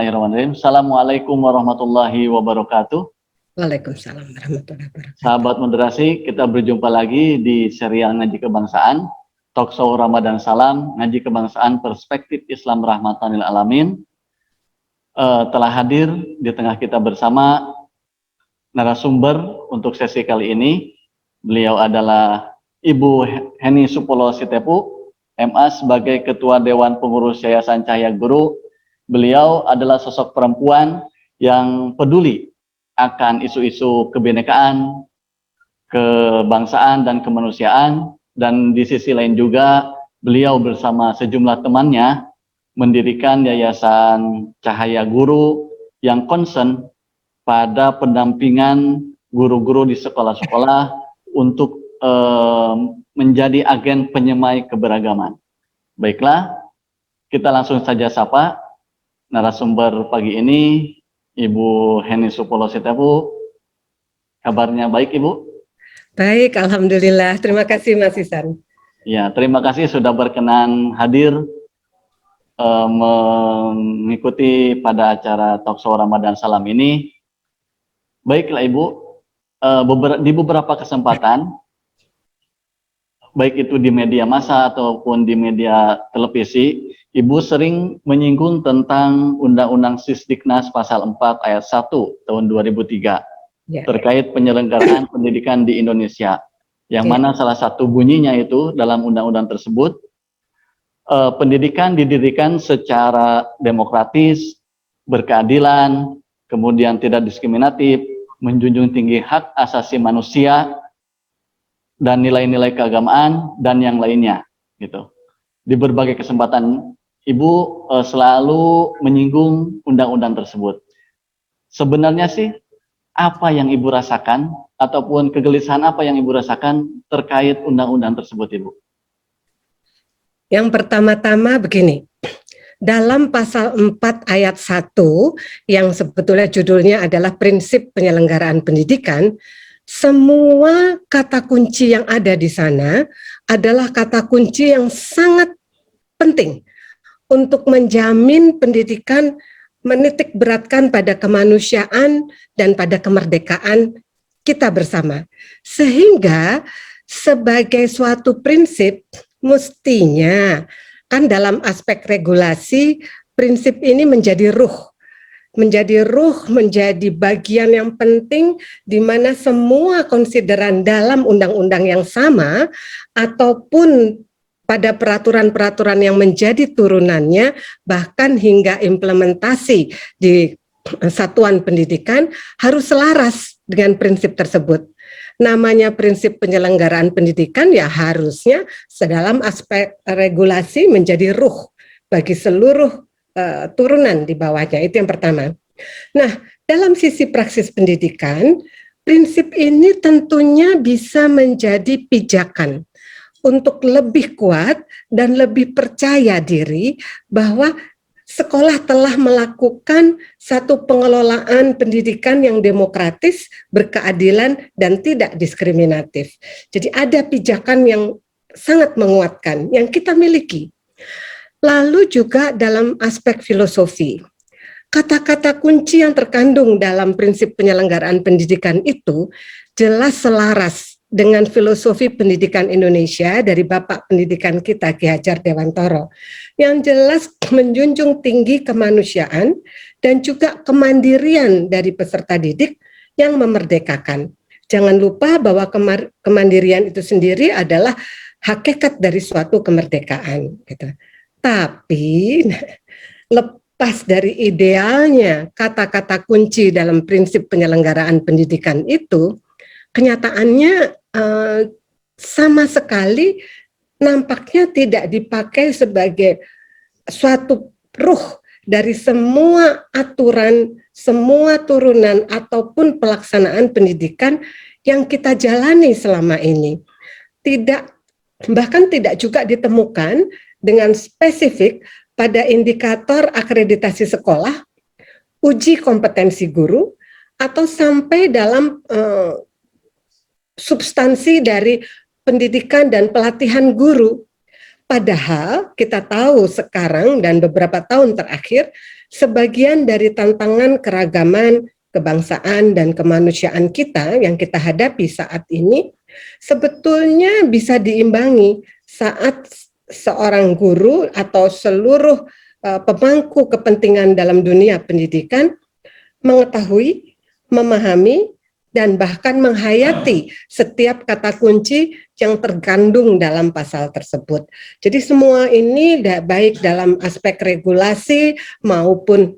Bismillahirrahmanirrahim. Assalamualaikum warahmatullahi wabarakatuh. Waalaikumsalam warahmatullahi wabarakatuh. Sahabat moderasi, kita berjumpa lagi di serial Ngaji Kebangsaan, Talkshow Ramadan Salam, Ngaji Kebangsaan Perspektif Islam Rahmatan lil Alamin. Telah hadir di tengah kita bersama narasumber untuk sesi kali ini. Beliau adalah Ibu Heni Supolo Sitepu, MA sebagai Ketua Dewan Pengurus Yayasan Cahaya Guru. Beliau adalah sosok perempuan yang peduli akan isu-isu kebinekaan, kebangsaan, dan kemanusiaan. Dan di sisi lain juga, beliau bersama sejumlah temannya mendirikan Yayasan Cahaya Guru yang concern pada pendampingan guru-guru di sekolah-sekolah untuk menjadi agen penyemai keberagaman. Baiklah, kita langsung saja sapa narasumber pagi ini, Ibu Heni Supolo Sitepu. Kabarnya baik, Ibu? Baik, alhamdulillah. Terima kasih, Mas Ihsan. Ya, terima kasih sudah berkenan hadir mengikuti pada acara Talkshow Ramadan Salam ini. Baiklah, Ibu, di beberapa kesempatan, baik itu di media massa ataupun di media televisi, Ibu sering menyinggung tentang Undang-Undang Sisdiknas Pasal 4 Ayat 1 tahun 2003 terkait penyelenggaraan pendidikan di Indonesia, yang mana salah satu bunyinya itu dalam undang-undang tersebut, pendidikan didirikan secara demokratis, berkeadilan, kemudian tidak diskriminatif, menjunjung tinggi hak asasi manusia, dan nilai-nilai keagamaan, dan yang lainnya, gitu. Di berbagai kesempatan, Ibu selalu menyinggung undang-undang tersebut. Sebenarnya sih, apa yang Ibu rasakan, ataupun kegelisahan apa yang Ibu rasakan terkait undang-undang tersebut, Ibu? Yang pertama-tama begini, dalam pasal 4 ayat 1, yang sebetulnya judulnya adalah prinsip penyelenggaraan pendidikan, semua kata kunci yang ada di sana adalah kata kunci yang sangat penting untuk menjamin pendidikan menitik beratkan pada kemanusiaan dan pada kemerdekaan kita bersama. Sehingga sebagai suatu prinsip mestinya kan dalam aspek regulasi prinsip ini menjadi menjadi bagian yang penting di mana semua konsideran dalam undang-undang yang sama ataupun pada peraturan-peraturan yang menjadi turunannya, bahkan hingga implementasi di satuan pendidikan harus selaras dengan prinsip tersebut. Namanya prinsip penyelenggaraan pendidikan ya harusnya sedalam aspek regulasi menjadi ruh bagi seluruh turunan di bawahnya. Itu yang pertama. Nah, dalam sisi praksis pendidikan, prinsip ini tentunya bisa menjadi pijakan untuk lebih kuat dan lebih percaya diri bahwa sekolah telah melakukan satu pengelolaan pendidikan yang demokratis, berkeadilan, dan tidak diskriminatif. Jadi ada pijakan yang sangat menguatkan yang kita miliki. Lalu juga dalam aspek filosofi, kata-kata kunci yang terkandung dalam prinsip penyelenggaraan pendidikan itu jelas selaras dengan filosofi pendidikan Indonesia dari Bapak Pendidikan kita Ki Hajar Dewantoro, yang jelas menjunjung tinggi kemanusiaan dan juga kemandirian dari peserta didik yang memerdekakan. Jangan lupa bahwa kemandirian itu sendiri adalah hakikat dari suatu kemerdekaan, gitu. Tapi lepas dari idealnya kata-kata kunci dalam prinsip penyelenggaraan pendidikan itu, kenyataannya sama sekali nampaknya tidak dipakai sebagai suatu ruh dari semua aturan, semua turunan ataupun pelaksanaan pendidikan yang kita jalani selama ini. Bahkan tidak juga ditemukan dengan spesifik pada indikator akreditasi sekolah, uji kompetensi guru, atau sampai dalam substansi dari pendidikan dan pelatihan guru. Padahal kita tahu sekarang dan beberapa tahun terakhir, sebagian dari tantangan keragaman kebangsaan dan kemanusiaan kita yang kita hadapi saat ini sebetulnya bisa diimbangi saat seorang guru atau seluruh pemangku kepentingan dalam dunia pendidikan mengetahui, memahami, dan bahkan menghayati setiap kata kunci yang terkandung dalam pasal tersebut. Jadi semua ini baik dalam aspek regulasi maupun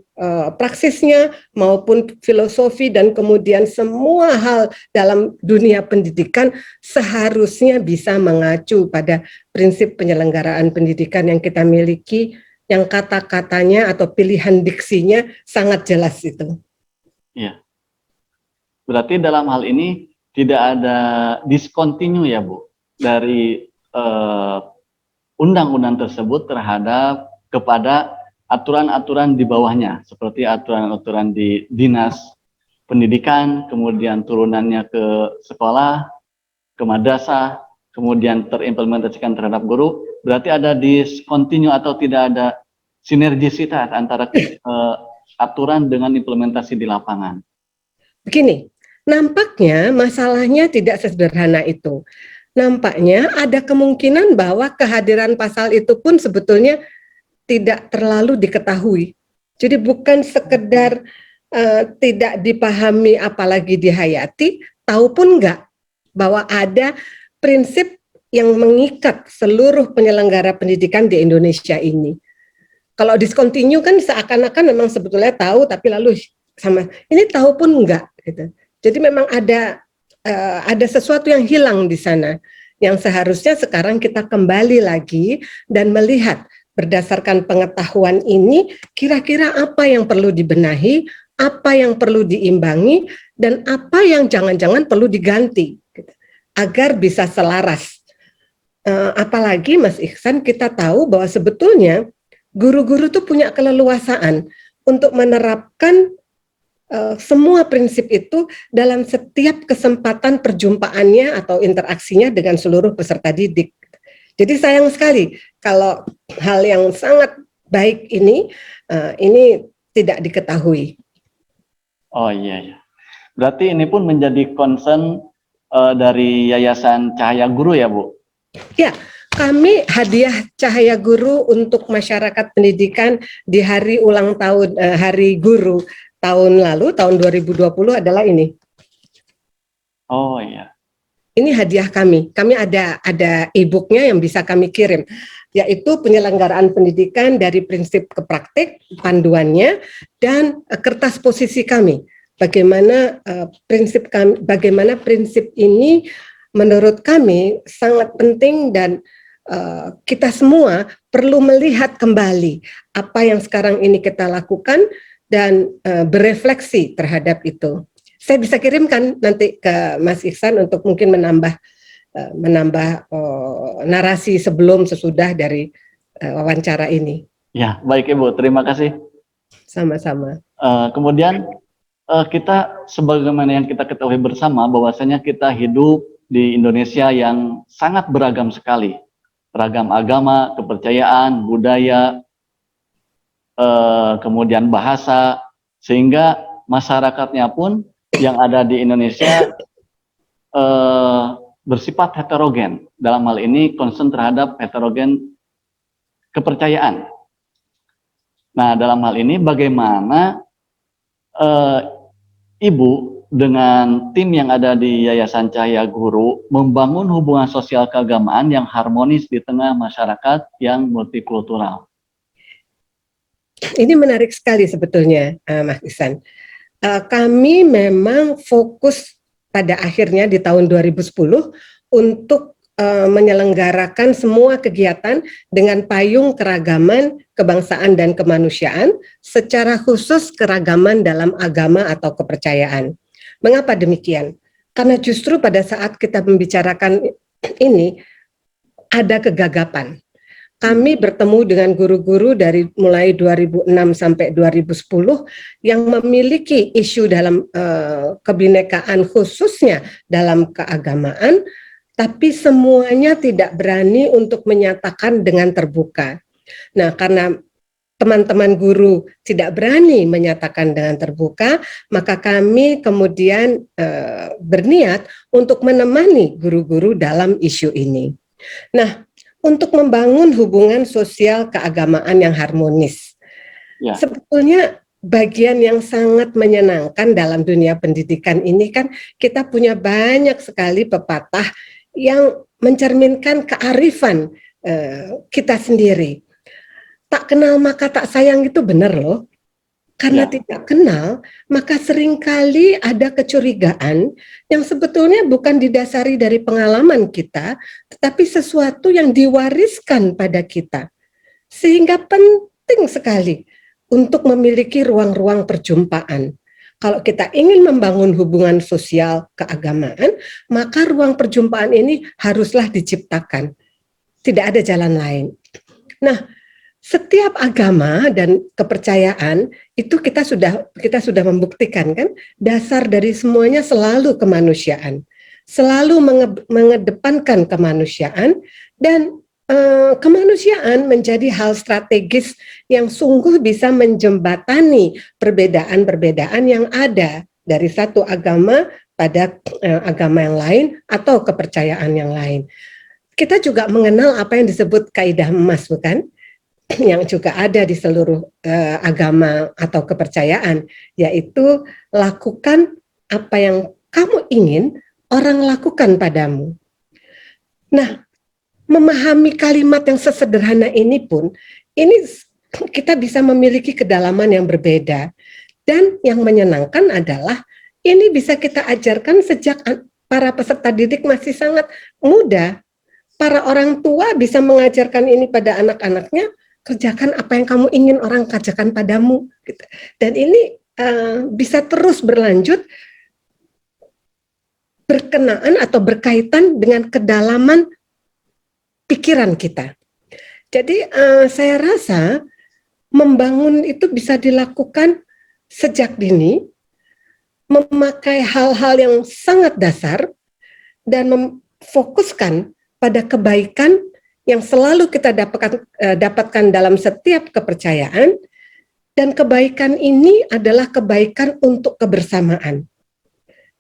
praksisnya maupun filosofi dan kemudian semua hal dalam dunia pendidikan seharusnya bisa mengacu pada prinsip penyelenggaraan pendidikan yang kita miliki, yang kata-katanya atau pilihan diksinya sangat jelas itu. Iya. Berarti dalam hal ini tidak ada discontinue ya Bu dari undang-undang tersebut terhadap kepada aturan-aturan di bawahnya, seperti aturan-aturan di dinas pendidikan, kemudian turunannya ke sekolah, ke madrasah, kemudian terimplementasikan terhadap guru. Berarti ada discontinue atau tidak ada sinergisitas antara aturan dengan implementasi di lapangan. Begini, nampaknya masalahnya tidak sesederhana itu. Nampaknya ada kemungkinan bahwa kehadiran pasal itu pun sebetulnya tidak terlalu diketahui. Jadi bukan sekedar tidak dipahami apalagi dihayati, tahu pun enggak bahwa ada prinsip yang mengikat seluruh penyelenggara pendidikan di Indonesia ini. Kalau discontinue kan seakan-akan memang sebetulnya tahu, tapi lalu sama ini tahu pun enggak gitu. Jadi memang ada sesuatu yang hilang di sana yang seharusnya sekarang kita kembali lagi dan melihat berdasarkan pengetahuan ini kira-kira apa yang perlu dibenahi, apa yang perlu diimbangi, dan apa yang jangan-jangan perlu diganti gitu, agar bisa selaras. Apalagi Mas Ihsan, kita tahu bahwa sebetulnya guru-guru tuh punya keleluasaan untuk menerapkan semua prinsip itu dalam setiap kesempatan perjumpaannya atau interaksinya dengan seluruh peserta didik. Jadi sayang sekali kalau hal yang sangat baik ini tidak diketahui. Oh iya. Berarti ini pun menjadi concern dari Yayasan Cahaya Guru ya Bu? Ya, kami hadiah Cahaya Guru untuk masyarakat pendidikan di hari ulang tahun Hari Guru tahun lalu, tahun 2020 adalah ini. Oh iya. Ini hadiah kami. Kami ada e-booknya yang bisa kami kirim, yaitu penyelenggaraan pendidikan dari prinsip ke praktik, panduannya, dan kertas posisi kami. Bagaimana prinsip ini menurut kami sangat penting dan kita semua perlu melihat kembali apa yang sekarang ini kita lakukan dan berefleksi terhadap itu. Saya bisa kirimkan nanti ke Mas Ihsan untuk mungkin menambah narasi sebelum sesudah dari wawancara ini. Ya, baik Ibu, terima kasih. Sama-sama. Kemudian kita sebagaimana yang kita ketahui bersama bahwasanya kita hidup di Indonesia yang sangat beragam sekali. Beragam agama, kepercayaan, budaya, kemudian bahasa, sehingga masyarakatnya pun yang ada di Indonesia bersifat heterogen. Dalam hal ini concern terhadap heterogen kepercayaan. Nah, dalam hal ini bagaimana Ibu dengan tim yang ada di Yayasan Cahaya Guru membangun hubungan sosial keagamaan yang harmonis di tengah masyarakat yang multikultural? Ini menarik sekali sebetulnya, Mas Ihsan. Kami memang fokus pada akhirnya di tahun 2010 untuk menyelenggarakan semua kegiatan dengan payung keragaman, kebangsaan, dan kemanusiaan, secara khusus keragaman dalam agama atau kepercayaan. Mengapa demikian? Karena justru pada saat kita membicarakan ini, ada kegagapan. Kami bertemu dengan guru-guru dari mulai 2006 sampai 2010 yang memiliki isu dalam kebinekaan khususnya dalam keagamaan, tapi semuanya tidak berani untuk menyatakan dengan terbuka. Nah, karena teman-teman guru tidak berani menyatakan dengan terbuka, maka kami kemudian berniat untuk menemani guru-guru dalam isu ini. Nah, untuk membangun hubungan sosial keagamaan yang harmonis, sebetulnya bagian yang sangat menyenangkan dalam dunia pendidikan ini kan kita punya banyak sekali pepatah yang mencerminkan kearifan kita sendiri. Tak kenal maka tak sayang itu benar loh. Karena tidak kenal, maka seringkali ada kecurigaan yang sebetulnya bukan didasari dari pengalaman kita, tetapi sesuatu yang diwariskan pada kita. Sehingga penting sekali untuk memiliki ruang-ruang perjumpaan. Kalau kita ingin membangun hubungan sosial keagamaan, maka ruang perjumpaan ini haruslah diciptakan. Tidak ada jalan lain. Nah, setiap agama dan kepercayaan itu kita sudah membuktikan kan, dasar dari semuanya selalu kemanusiaan, selalu mengedepankan kemanusiaan, dan kemanusiaan menjadi hal strategis yang sungguh bisa menjembatani perbedaan-perbedaan yang ada dari satu agama pada agama yang lain atau kepercayaan yang lain. Kita juga mengenal apa yang disebut kaidah emas, bukan? Yang juga ada di seluruh agama atau kepercayaan, yaitu lakukan apa yang kamu ingin orang lakukan padamu. Nah, memahami kalimat yang sesederhana ini pun, ini kita bisa memiliki kedalaman yang berbeda. Dan yang menyenangkan adalah ini bisa kita ajarkan sejak para peserta didik masih sangat muda. Para orang tua bisa mengajarkan ini pada anak-anaknya, kerjakan apa yang kamu ingin orang kerjakan padamu. Dan ini bisa terus berlanjut berkenaan atau berkaitan dengan kedalaman pikiran kita. Jadi saya rasa membangun itu bisa dilakukan sejak dini, memakai hal-hal yang sangat dasar dan memfokuskan pada kebaikan yang selalu kita dapatkan dalam setiap kepercayaan, dan kebaikan ini adalah kebaikan untuk kebersamaan.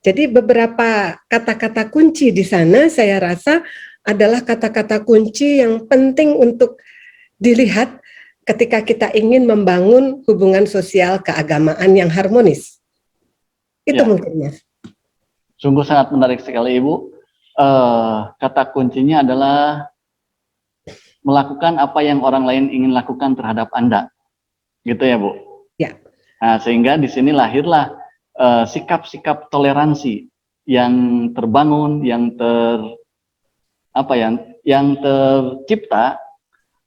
Jadi beberapa kata-kata kunci di sana saya rasa adalah kata-kata kunci yang penting untuk dilihat ketika kita ingin membangun hubungan sosial keagamaan yang harmonis. Itu mungkin, Mas. Sungguh sangat menarik sekali, Ibu. Kata kuncinya adalah melakukan apa yang orang lain ingin lakukan terhadap Anda, gitu ya, Bu? Ya. Nah, sehingga di sini lahirlah sikap-sikap toleransi yang terbangun, yang tercipta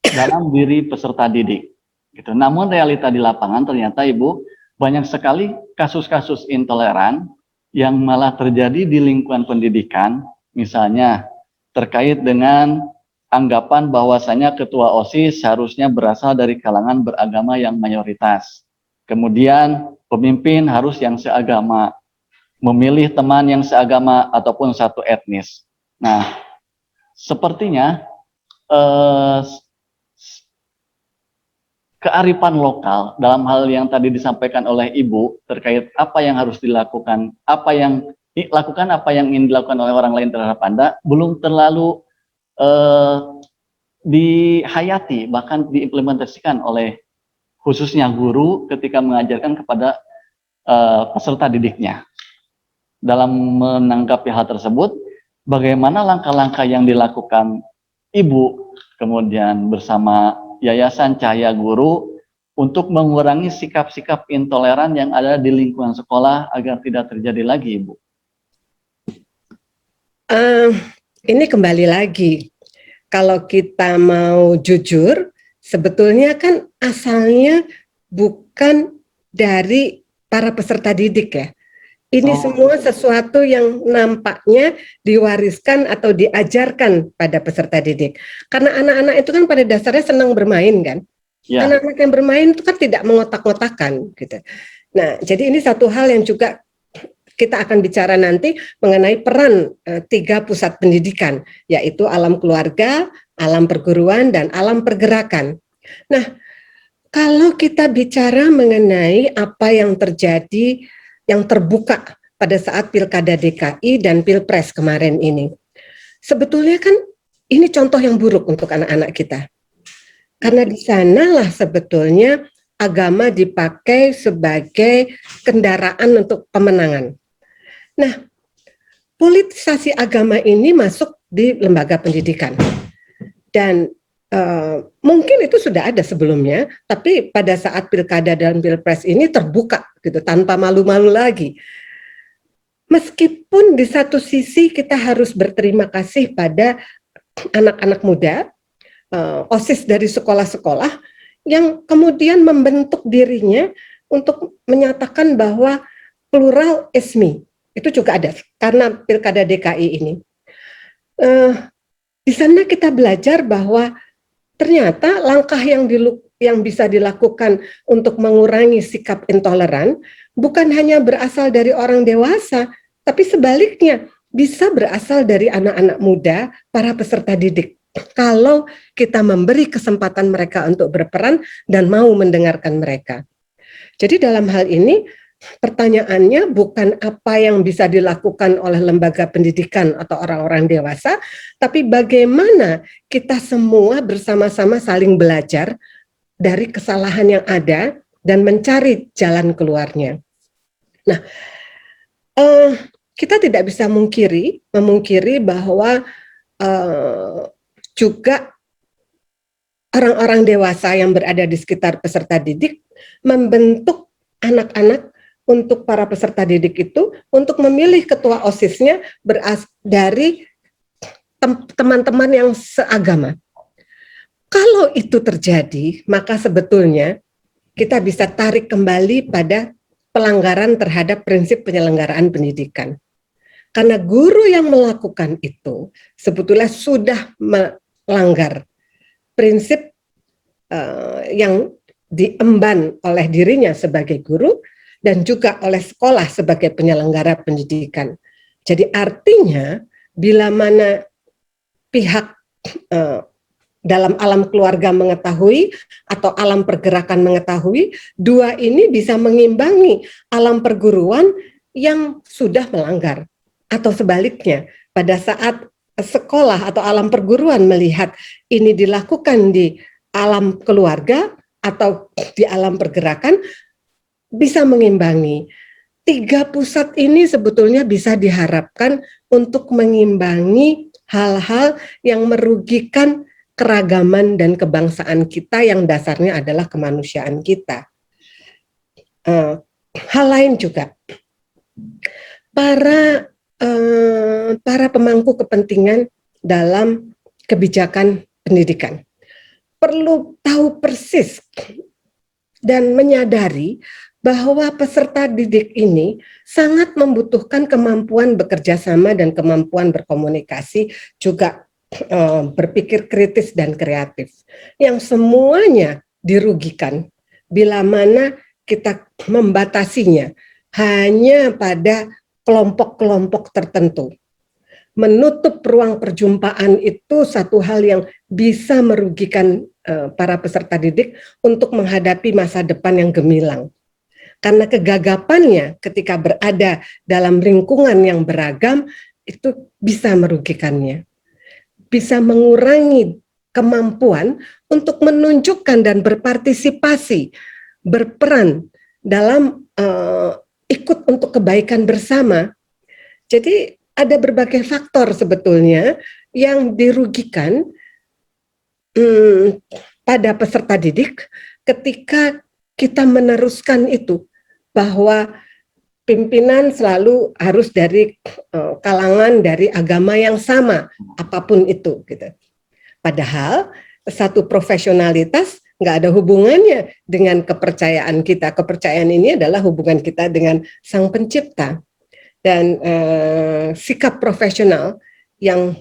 dalam diri peserta didik. Gitu. Namun realita di lapangan ternyata, Ibu, banyak sekali kasus-kasus intoleran yang malah terjadi di lingkungan pendidikan, misalnya terkait dengan anggapan bahwasanya ketua OSIS harusnya berasal dari kalangan beragama yang mayoritas. Kemudian pemimpin harus yang seagama, memilih teman yang seagama ataupun satu etnis. Nah, sepertinya kearifan lokal dalam hal yang tadi disampaikan oleh Ibu terkait apa yang harus dilakukan, apa yang ingin dilakukan oleh orang lain terhadap Anda, belum terlalu dihayati, bahkan diimplementasikan oleh khususnya guru ketika mengajarkan kepada peserta didiknya. Dalam menanggapi hal tersebut, bagaimana langkah-langkah yang dilakukan Ibu kemudian bersama Yayasan Cahaya Guru untuk mengurangi sikap-sikap intoleran yang ada di lingkungan sekolah agar tidak terjadi lagi, Ibu? Ini kembali lagi, kalau kita mau jujur, sebetulnya kan asalnya bukan dari para peserta didik ya. Ini semua sesuatu yang nampaknya diwariskan atau diajarkan pada peserta didik. Karena anak-anak itu kan pada dasarnya senang bermain kan. Ya. Anak-anak yang bermain itu kan tidak mengotak-ngotakan gitu. Nah, jadi ini satu hal yang juga kita akan bicara nanti mengenai peran 3 pusat pendidikan, yaitu alam keluarga, alam perguruan, dan alam pergerakan. Nah, kalau kita bicara mengenai apa yang terjadi, yang terbuka pada saat Pilkada DKI dan Pilpres kemarin ini, sebetulnya kan ini contoh yang buruk untuk anak-anak kita. Karena di sanalah sebetulnya agama dipakai sebagai kendaraan untuk pemenangan. Nah, politisasi agama ini masuk di lembaga pendidikan. Dan mungkin itu sudah ada sebelumnya, tapi pada saat Pilkada dan Pilpres ini terbuka gitu, tanpa malu-malu lagi. Meskipun di satu sisi kita harus berterima kasih pada anak-anak muda, OSIS dari sekolah-sekolah yang kemudian membentuk dirinya untuk menyatakan bahwa plural is me. Itu juga ada karena Pilkada DKI ini. Di sana kita belajar bahwa ternyata langkah yang bisa dilakukan untuk mengurangi sikap intoleran bukan hanya berasal dari orang dewasa, tapi sebaliknya bisa berasal dari anak-anak muda, para peserta didik. Kalau kita memberi kesempatan mereka untuk berperan dan mau mendengarkan mereka. Jadi dalam hal ini pertanyaannya bukan apa yang bisa dilakukan oleh lembaga pendidikan atau orang-orang dewasa, tapi bagaimana kita semua bersama-sama saling belajar dari kesalahan yang ada dan mencari jalan keluarnya. Nah, kita tidak bisa memungkiri bahwa juga orang-orang dewasa yang berada di sekitar peserta didik membentuk anak-anak untuk para peserta didik itu untuk memilih ketua OSIS-nya dari teman-teman yang seagama. Kalau itu terjadi, maka sebetulnya kita bisa tarik kembali pada pelanggaran terhadap prinsip penyelenggaraan pendidikan. Karena guru yang melakukan itu sebetulnya sudah melanggar prinsip yang diemban oleh dirinya sebagai guru dan juga oleh sekolah sebagai penyelenggara pendidikan. Jadi artinya bila mana pihak dalam alam keluarga mengetahui atau alam pergerakan mengetahui, dua ini bisa mengimbangi alam perguruan yang sudah melanggar. Atau sebaliknya, pada saat sekolah atau alam perguruan melihat ini dilakukan di alam keluarga atau di alam pergerakan, bisa mengimbangi. 3 pusat ini sebetulnya bisa diharapkan untuk mengimbangi hal-hal yang merugikan keragaman dan kebangsaan kita yang dasarnya adalah kemanusiaan kita. Hal lain juga, para pemangku kepentingan dalam kebijakan pendidikan perlu tahu persis dan menyadari bahwa peserta didik ini sangat membutuhkan kemampuan bekerja sama dan kemampuan berkomunikasi, juga berpikir kritis dan kreatif, yang semuanya dirugikan bila mana kita membatasinya hanya pada kelompok-kelompok tertentu. Menutup ruang perjumpaan itu satu hal yang bisa merugikan para peserta didik untuk menghadapi masa depan yang gemilang. Karena kegagapannya ketika berada dalam lingkungan yang beragam itu bisa merugikannya. Bisa mengurangi kemampuan untuk menunjukkan dan berpartisipasi, berperan dalam ikut untuk kebaikan bersama. Jadi ada berbagai faktor sebetulnya yang dirugikan pada peserta didik ketika kita meneruskan itu, bahwa pimpinan selalu harus dari kalangan dari agama yang sama, apapun itu, gitu. Padahal satu profesionalitas nggak ada hubungannya dengan kepercayaan kita. Kepercayaan ini adalah hubungan kita dengan Sang Pencipta. Dan sikap profesional yang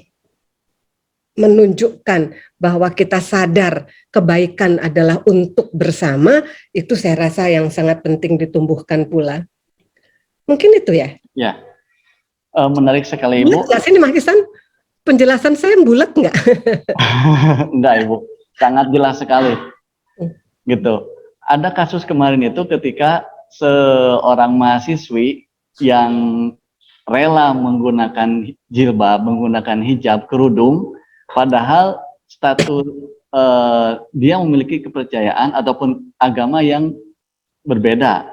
menunjukkan bahwa kita sadar kebaikan adalah untuk bersama, itu saya rasa yang sangat penting ditumbuhkan pula. Mungkin itu ya, Ya, menarik sekali Bulat Ibu. nggak sih ini Mas Ihsan? Penjelasan saya bulat nggak? Enggak Ibu, sangat jelas sekali. Gitu. Ada kasus kemarin itu ketika seorang mahasiswi yang rela menggunakan jilbab, menggunakan hijab, kerudung, padahal status dia memiliki kepercayaan ataupun agama yang berbeda,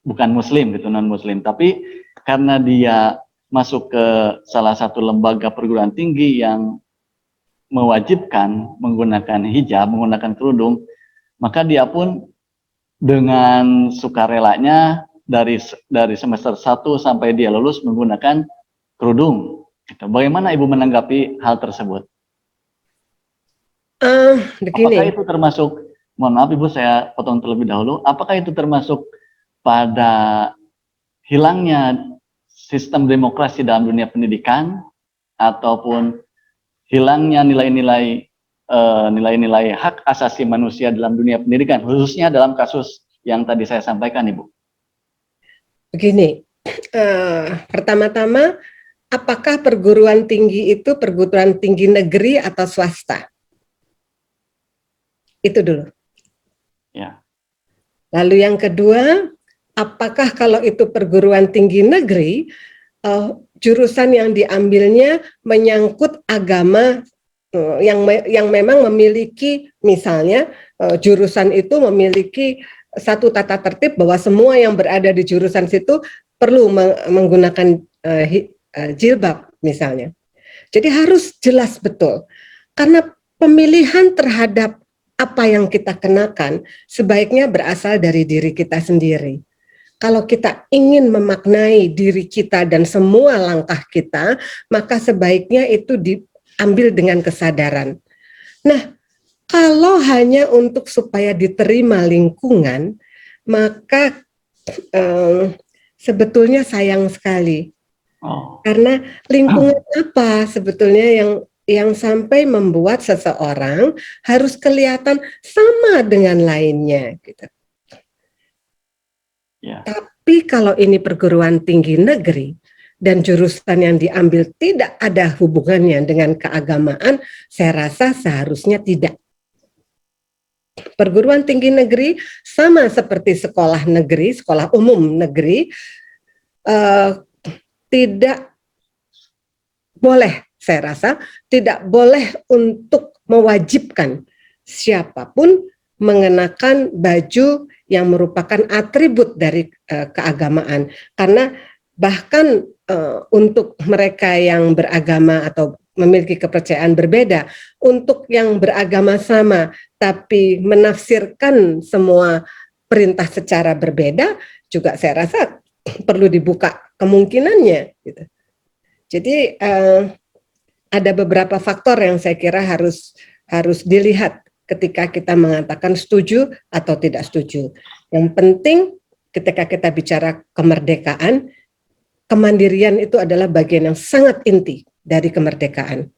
bukan muslim gitu, non muslim, tapi karena dia masuk ke salah satu lembaga perguruan tinggi yang mewajibkan menggunakan hijab, menggunakan kerudung, maka dia pun dengan sukarelanya dari semester 1 sampai dia lulus menggunakan kerudung. Gitu. Bagaimana Ibu menanggapi hal tersebut? Apakah Begini, itu termasuk, mohon maaf Ibu saya potong terlebih dahulu, apakah itu termasuk pada hilangnya sistem demokrasi dalam dunia pendidikan ataupun hilangnya nilai-nilai hak asasi manusia dalam dunia pendidikan, khususnya dalam kasus yang tadi saya sampaikan, Ibu? begini. Pertama-tama, apakah perguruan tinggi itu perguruan tinggi negeri atau swasta? Itu dulu. Ya. Lalu yang kedua, apakah kalau itu perguruan tinggi negeri, jurusan yang diambilnya menyangkut agama yang memang memiliki, misalnya jurusan itu memiliki satu tata tertib bahwa semua yang berada di jurusan situ perlu menggunakan jilbab misalnya. Jadi harus jelas betul, karena pemilihan terhadap apa yang kita kenakan sebaiknya berasal dari diri kita sendiri. Kalau kita ingin memaknai diri kita dan semua langkah kita, maka sebaiknya itu diambil dengan kesadaran. Nah, kalau hanya untuk supaya diterima lingkungan, maka sebetulnya sayang sekali. Karena lingkungan apa sebetulnya yang sampai membuat seseorang harus kelihatan sama dengan lainnya, gitu. Ya. Tapi kalau ini perguruan tinggi negeri dan jurusan yang diambil tidak ada hubungannya dengan keagamaan, saya rasa seharusnya tidak. Perguruan tinggi negeri sama seperti sekolah negeri, sekolah umum negeri, tidak boleh, saya rasa tidak boleh untuk mewajibkan siapapun mengenakan baju yang merupakan atribut dari keagamaan, karena bahkan untuk mereka yang beragama atau memiliki kepercayaan berbeda, untuk yang beragama sama tapi menafsirkan semua perintah secara berbeda, juga saya rasa perlu dibuka kemungkinannya, gitu. Jadi ada beberapa faktor yang saya kira harus dilihat ketika kita mengatakan setuju atau tidak setuju. Yang penting ketika kita bicara kemerdekaan, kemandirian itu adalah bagian yang sangat inti dari kemerdekaan.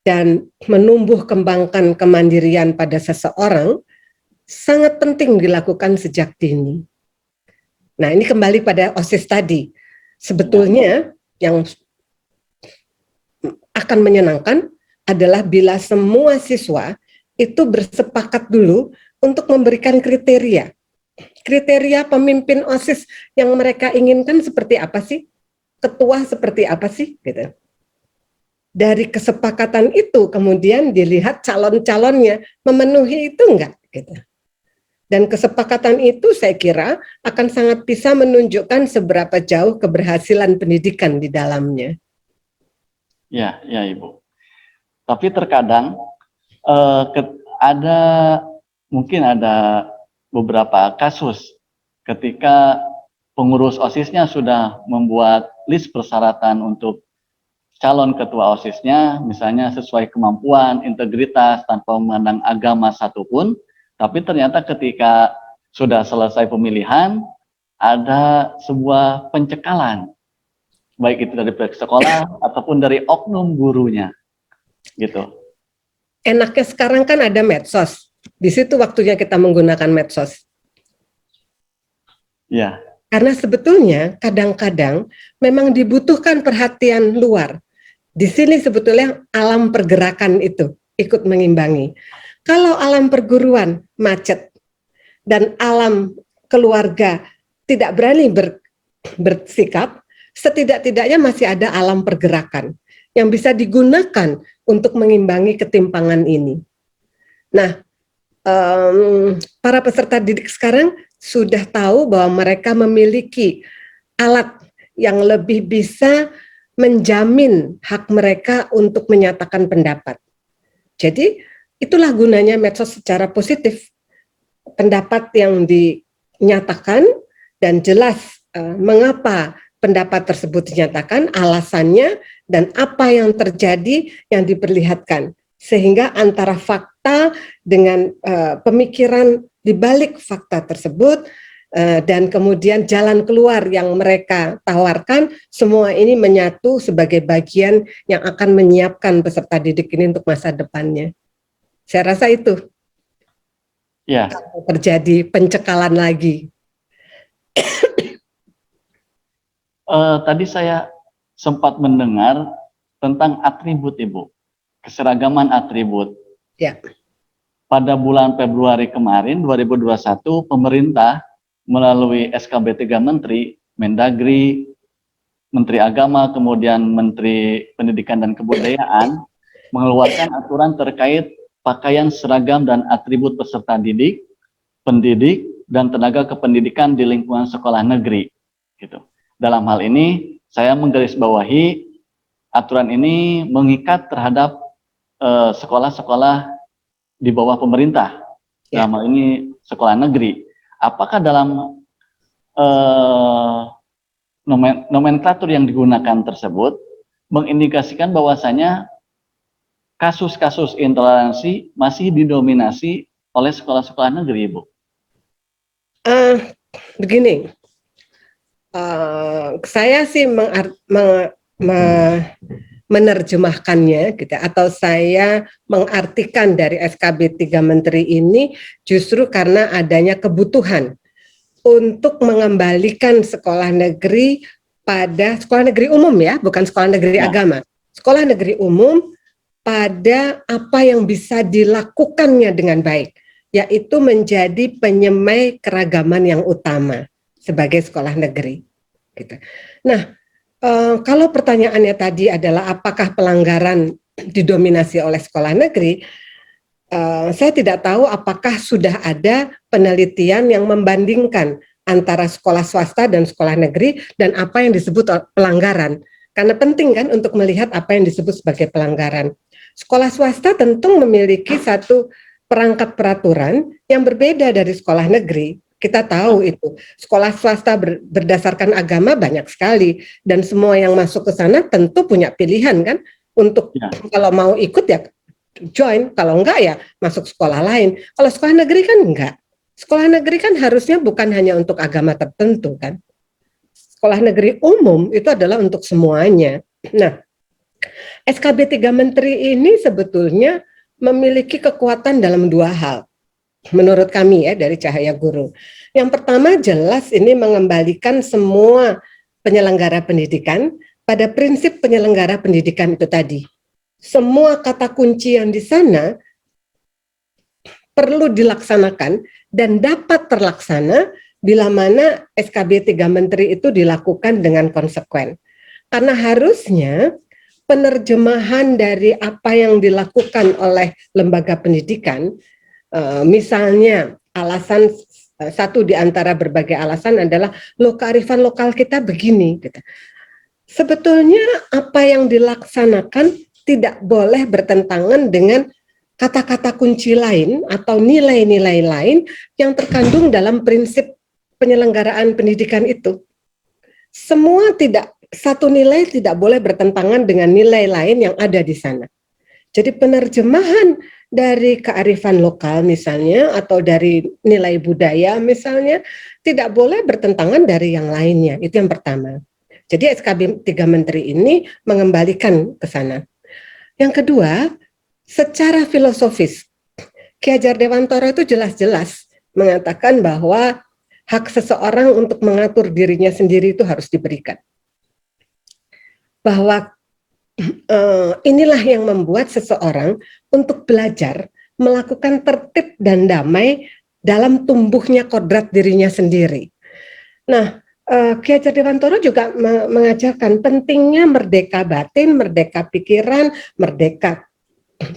Dan menumbuh kembangkan kemandirian pada seseorang sangat penting dilakukan sejak dini. Nah, ini kembali pada OSIS tadi. Sebetulnya yang akan menyenangkan adalah bila semua siswa itu bersepakat dulu untuk memberikan kriteria. Kriteria pemimpin OSIS yang mereka inginkan seperti apa sih? Ketua seperti apa sih? Gitu. Dari kesepakatan itu kemudian dilihat calon-calonnya memenuhi itu enggak? Gitu. Dan kesepakatan itu saya kira akan sangat bisa menunjukkan seberapa jauh keberhasilan pendidikan di dalamnya. Ya, ya Ibu. Tapi terkadang mungkin ada beberapa kasus ketika pengurus OSIS-nya sudah membuat list persyaratan untuk calon ketua OSIS-nya, misalnya sesuai kemampuan, integritas, tanpa memandang agama satupun, tapi ternyata ketika sudah selesai pemilihan, ada sebuah pencekalan, baik itu dari pihak sekolah ataupun dari oknum gurunya, gitu. Enaknya sekarang kan ada medsos. Di situ waktunya kita menggunakan medsos. Ya. Karena sebetulnya kadang-kadang memang dibutuhkan perhatian luar. Di sini sebetulnya alam pergerakan itu ikut mengimbangi. Kalau alam perguruan macet dan alam keluarga tidak berani bersikap, setidak-tidaknya masih ada alam pergerakan yang bisa digunakan untuk mengimbangi ketimpangan ini. Nah, para peserta didik sekarang sudah tahu bahwa mereka memiliki alat yang lebih bisa menjamin hak mereka untuk menyatakan pendapat. Jadi itulah gunanya medsos secara positif. Pendapat yang dinyatakan dan jelas mengapa pendapat tersebut dinyatakan, alasannya, dan apa yang terjadi yang diperlihatkan. Sehingga antara fakta dengan pemikiran di balik fakta tersebut dan kemudian jalan keluar yang mereka tawarkan, semua ini menyatu sebagai bagian yang akan menyiapkan peserta didik ini untuk masa depannya. Saya rasa itu Ya, terjadi pencekalan lagi. tadi saya sempat mendengar tentang atribut, Ibu, keseragaman atribut. Ya. Pada bulan Februari kemarin 2021, pemerintah melalui SKB 3 Menteri, Mendagri, Menteri Agama, kemudian Menteri Pendidikan dan Kebudayaan mengeluarkan aturan terkait pakaian seragam dan atribut peserta didik, pendidik, dan tenaga kependidikan di lingkungan sekolah negeri. Gitu. Dalam hal ini, saya menggarisbawahi aturan ini mengikat terhadap sekolah-sekolah di bawah pemerintah, dalam hal ini sekolah negeri. Apakah dalam nomenklatur yang digunakan tersebut mengindikasikan bahwasanya kasus-kasus intoleransi masih didominasi oleh sekolah-sekolah negeri, Ibu? Begini, saya sih menerjemahkannya gitu, atau saya mengartikan dari SKB 3 Menteri ini justru karena adanya kebutuhan untuk mengembalikan sekolah negeri pada sekolah negeri umum ya, bukan sekolah negeri agama. Sekolah negeri umum pada apa yang bisa dilakukannya dengan baik, yaitu menjadi penyemai keragaman yang utama sebagai sekolah negeri. Gitu. Nah, kalau pertanyaannya tadi adalah apakah pelanggaran didominasi oleh sekolah negeri, saya tidak tahu apakah sudah ada penelitian yang membandingkan antara sekolah swasta dan sekolah negeri dan apa yang disebut pelanggaran. Karena penting kan untuk melihat apa yang disebut sebagai pelanggaran. Sekolah swasta tentu memiliki satu perangkat peraturan yang berbeda dari sekolah negeri. Kita tahu itu. Sekolah swasta berdasarkan agama banyak sekali dan semua yang masuk ke sana tentu punya pilihan kan untuk kalau mau ikut ya join, kalau enggak ya masuk sekolah lain. Kalau sekolah negeri kan enggak. Sekolah negeri kan harusnya bukan hanya untuk agama tertentu kan. Sekolah negeri umum itu adalah untuk semuanya. Nah, SKB 3 Menteri ini sebetulnya memiliki kekuatan dalam dua hal. Menurut kami ya dari Cahaya Guru. Yang pertama jelas ini mengembalikan semua penyelenggara pendidikan pada prinsip penyelenggara pendidikan itu tadi. Semua kata kunci yang di sana perlu dilaksanakan dan dapat terlaksana bila mana SKB 3 Menteri itu dilakukan dengan konsekuen. Karena harusnya penerjemahan dari apa yang dilakukan oleh lembaga pendidikan, misalnya alasan satu di antara berbagai alasan adalah kearifan lokal kita begini. Gitu. Sebetulnya apa yang dilaksanakan tidak boleh bertentangan dengan kata-kata kunci lain atau nilai-nilai lain yang terkandung dalam prinsip penyelenggaraan pendidikan itu. Semua satu nilai tidak boleh bertentangan dengan nilai lain yang ada di sana. Jadi penerjemahan dari kearifan lokal misalnya atau dari nilai budaya misalnya tidak boleh bertentangan dari yang lainnya. Itu yang pertama. Jadi SKB 3 Menteri ini mengembalikan ke sana. Yang kedua, secara filosofis, Ki Hajar Dewantara itu jelas-jelas mengatakan bahwa hak seseorang untuk mengatur dirinya sendiri itu harus diberikan. Bahwa inilah yang membuat seseorang untuk belajar melakukan tertib dan damai dalam tumbuhnya kodrat dirinya sendiri. Nah, Ki Hajar Dewantara juga mengajarkan pentingnya merdeka batin, merdeka pikiran, merdeka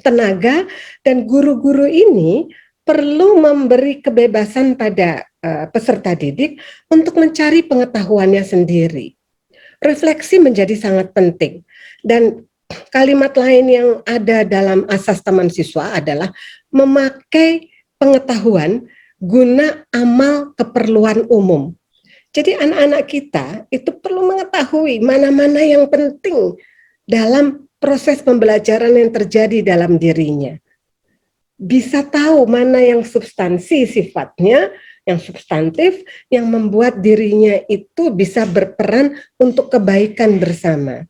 tenaga, dan guru-guru ini perlu memberi kebebasan pada peserta didik untuk mencari pengetahuannya sendiri. Refleksi menjadi sangat penting. Dan kalimat lain yang ada dalam asas taman siswa adalah memakai pengetahuan guna amal keperluan umum. Jadi anak-anak kita itu perlu mengetahui mana-mana yang penting dalam proses pembelajaran yang terjadi dalam dirinya. Bisa tahu mana yang substansi sifatnya, yang substantif, yang membuat dirinya itu bisa berperan untuk kebaikan bersama.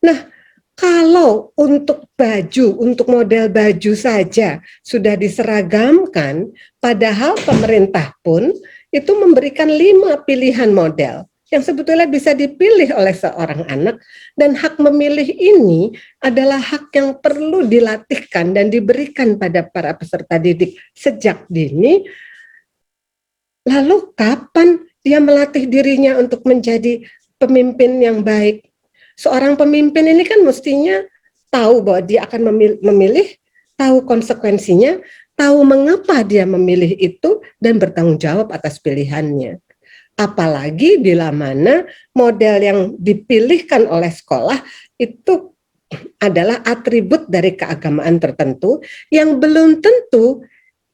Nah, kalau untuk baju, untuk model baju saja sudah diseragamkan, padahal pemerintah pun itu memberikan 5 pilihan model yang sebetulnya bisa dipilih oleh seorang anak, dan hak memilih ini adalah hak yang perlu dilatihkan dan diberikan pada para peserta didik sejak dini. Lalu kapan dia melatih dirinya untuk menjadi pemimpin yang baik? Seorang pemimpin ini kan mestinya tahu bahwa dia akan memilih, tahu konsekuensinya, tahu mengapa dia memilih itu, dan bertanggung jawab atas pilihannya. Apalagi bila mana model yang dipilihkan oleh sekolah itu adalah atribut dari keagamaan tertentu yang belum tentu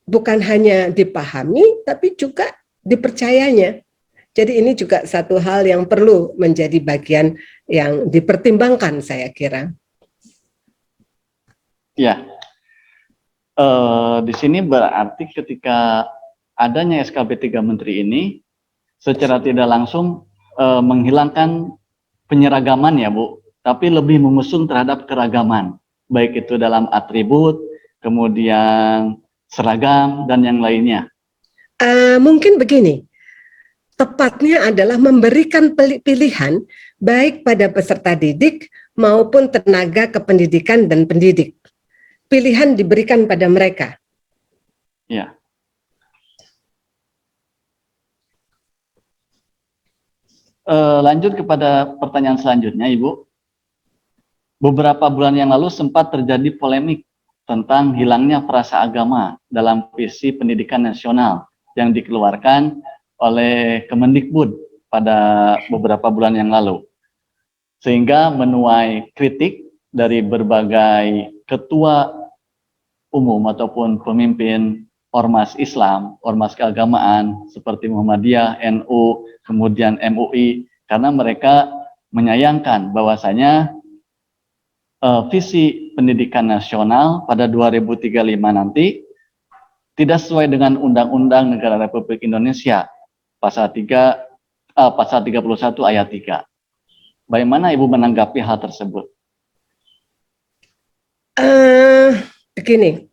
bukan hanya dipahami, tapi juga dipercayanya. Jadi ini juga satu hal yang perlu menjadi bagian yang dipertimbangkan, saya kira. Ya, di sini berarti ketika adanya SKB 3 Menteri ini secara tidak langsung menghilangkan penyeragaman ya Bu, tapi lebih mengusung terhadap keragaman, baik itu dalam atribut, kemudian seragam, dan yang lainnya. Mungkin begini, tepatnya adalah memberikan pilihan baik pada peserta didik maupun tenaga kependidikan dan pendidik. Pilihan diberikan pada mereka. Ya. Lanjut kepada pertanyaan selanjutnya, Ibu. Beberapa bulan yang lalu sempat terjadi polemik tentang hilangnya frasa agama dalam visi pendidikan nasional yang dikeluarkan oleh Kemendikbud pada beberapa bulan yang lalu. Sehingga menuai kritik dari berbagai ketua umum ataupun pemimpin ormas Islam, ormas keagamaan seperti Muhammadiyah, NU, kemudian MUI, karena mereka menyayangkan bahwasanya visi pendidikan nasional pada 2035 nanti tidak sesuai dengan Undang-Undang Negara Republik Indonesia pasal 31 ayat 3. Bagaimana Ibu menanggapi hal tersebut? Begini,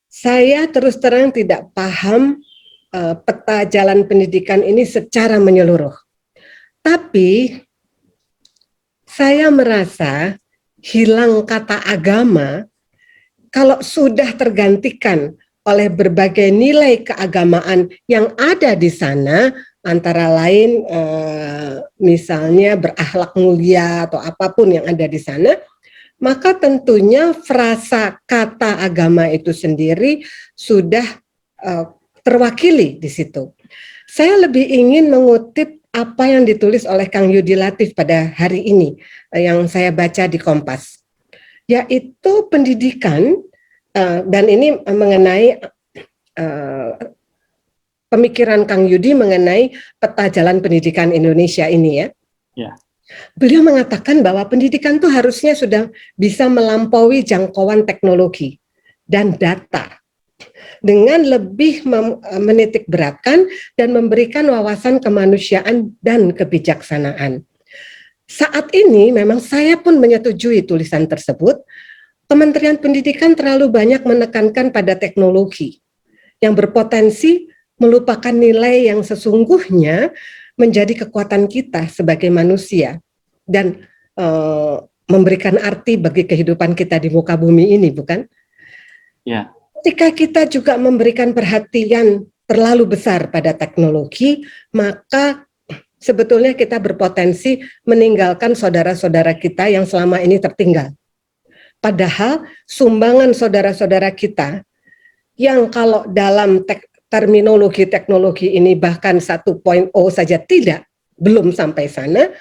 saya terus terang tidak paham peta jalan pendidikan ini secara menyeluruh. Tapi saya merasa hilang kata agama kalau sudah tergantikan oleh berbagai nilai keagamaan yang ada di sana, antara lain misalnya berakhlak mulia atau apapun yang ada di sana, maka tentunya frasa kata agama itu sendiri sudah terwakili di situ. Saya lebih ingin mengutip apa yang ditulis oleh Kang Yudi Latif pada hari ini yang saya baca di Kompas, yaitu pendidikan, dan ini mengenai pemikiran Kang Yudi mengenai peta jalan pendidikan Indonesia ini ya. Ya. Beliau mengatakan bahwa pendidikan itu harusnya sudah bisa melampaui jangkauan teknologi dan data dengan lebih menitik beratkan dan memberikan wawasan kemanusiaan dan kebijaksanaan. Saat ini memang saya pun menyetujui tulisan tersebut. Kementerian Pendidikan terlalu banyak menekankan pada teknologi yang berpotensi melupakan nilai yang sesungguhnya menjadi kekuatan kita sebagai manusia dan memberikan arti bagi kehidupan kita di muka bumi ini, bukan? Ya. Ketika kita juga memberikan perhatian terlalu besar pada teknologi, maka sebetulnya kita berpotensi meninggalkan saudara-saudara kita yang selama ini tertinggal. Padahal sumbangan saudara-saudara kita yang kalau dalam terminologi teknologi ini bahkan 1.0 saja belum sampai sana,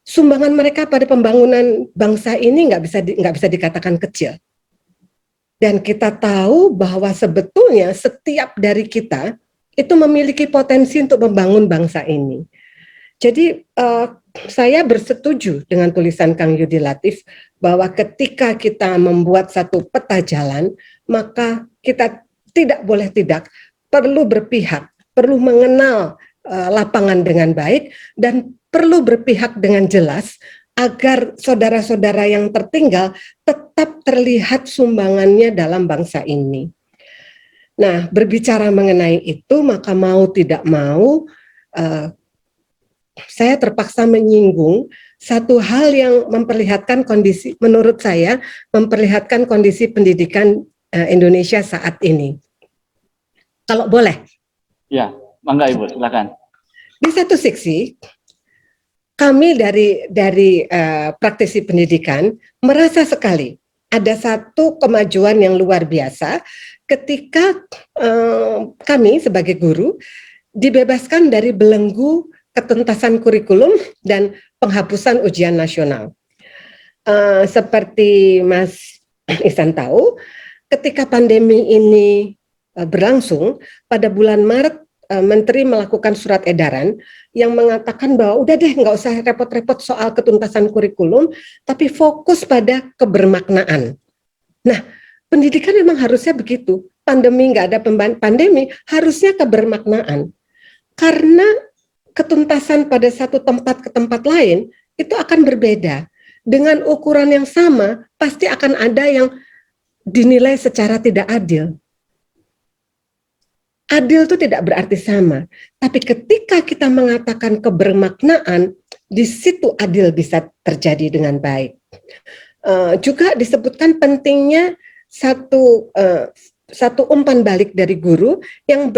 sumbangan mereka pada pembangunan bangsa ini nggak bisa dikatakan kecil. Dan kita tahu bahwa sebetulnya setiap dari kita itu memiliki potensi untuk membangun bangsa ini. Jadi saya bersetuju dengan tulisan Kang Yudi Latif bahwa ketika kita membuat satu peta jalan, maka kita perlu berpihak, perlu mengenal lapangan dengan baik, dan perlu berpihak dengan jelas agar saudara-saudara yang tertinggal tetap terlihat sumbangannya dalam bangsa ini. Nah, berbicara mengenai itu, maka mau tidak mau, saya terpaksa menyinggung satu hal yang memperlihatkan kondisi, menurut saya, memperlihatkan kondisi pendidikan Indonesia saat ini. Kalau boleh. Ya, mangga Ibu, silakan. Di satu sisi, kami dari praktisi pendidikan merasa sekali ada satu kemajuan yang luar biasa ketika kami sebagai guru dibebaskan dari belenggu ketuntasan kurikulum dan penghapusan ujian nasional. Seperti Mas Ihsan tahu, ketika pandemi ini berlangsung, pada bulan Maret Menteri melakukan surat edaran yang mengatakan bahwa udah deh nggak usah repot-repot soal ketuntasan kurikulum, tapi fokus pada kebermaknaan. Nah, pendidikan memang harusnya begitu. Pandemi nggak ada pandemi, harusnya kebermaknaan. Karena ketuntasan pada satu tempat ke tempat lain itu akan berbeda. Dengan ukuran yang sama, pasti akan ada yang dinilai secara tidak adil. Adil itu tidak berarti sama, tapi ketika kita mengatakan kebermaknaan, di situ adil bisa terjadi dengan baik. Juga disebutkan pentingnya satu umpan balik dari guru yang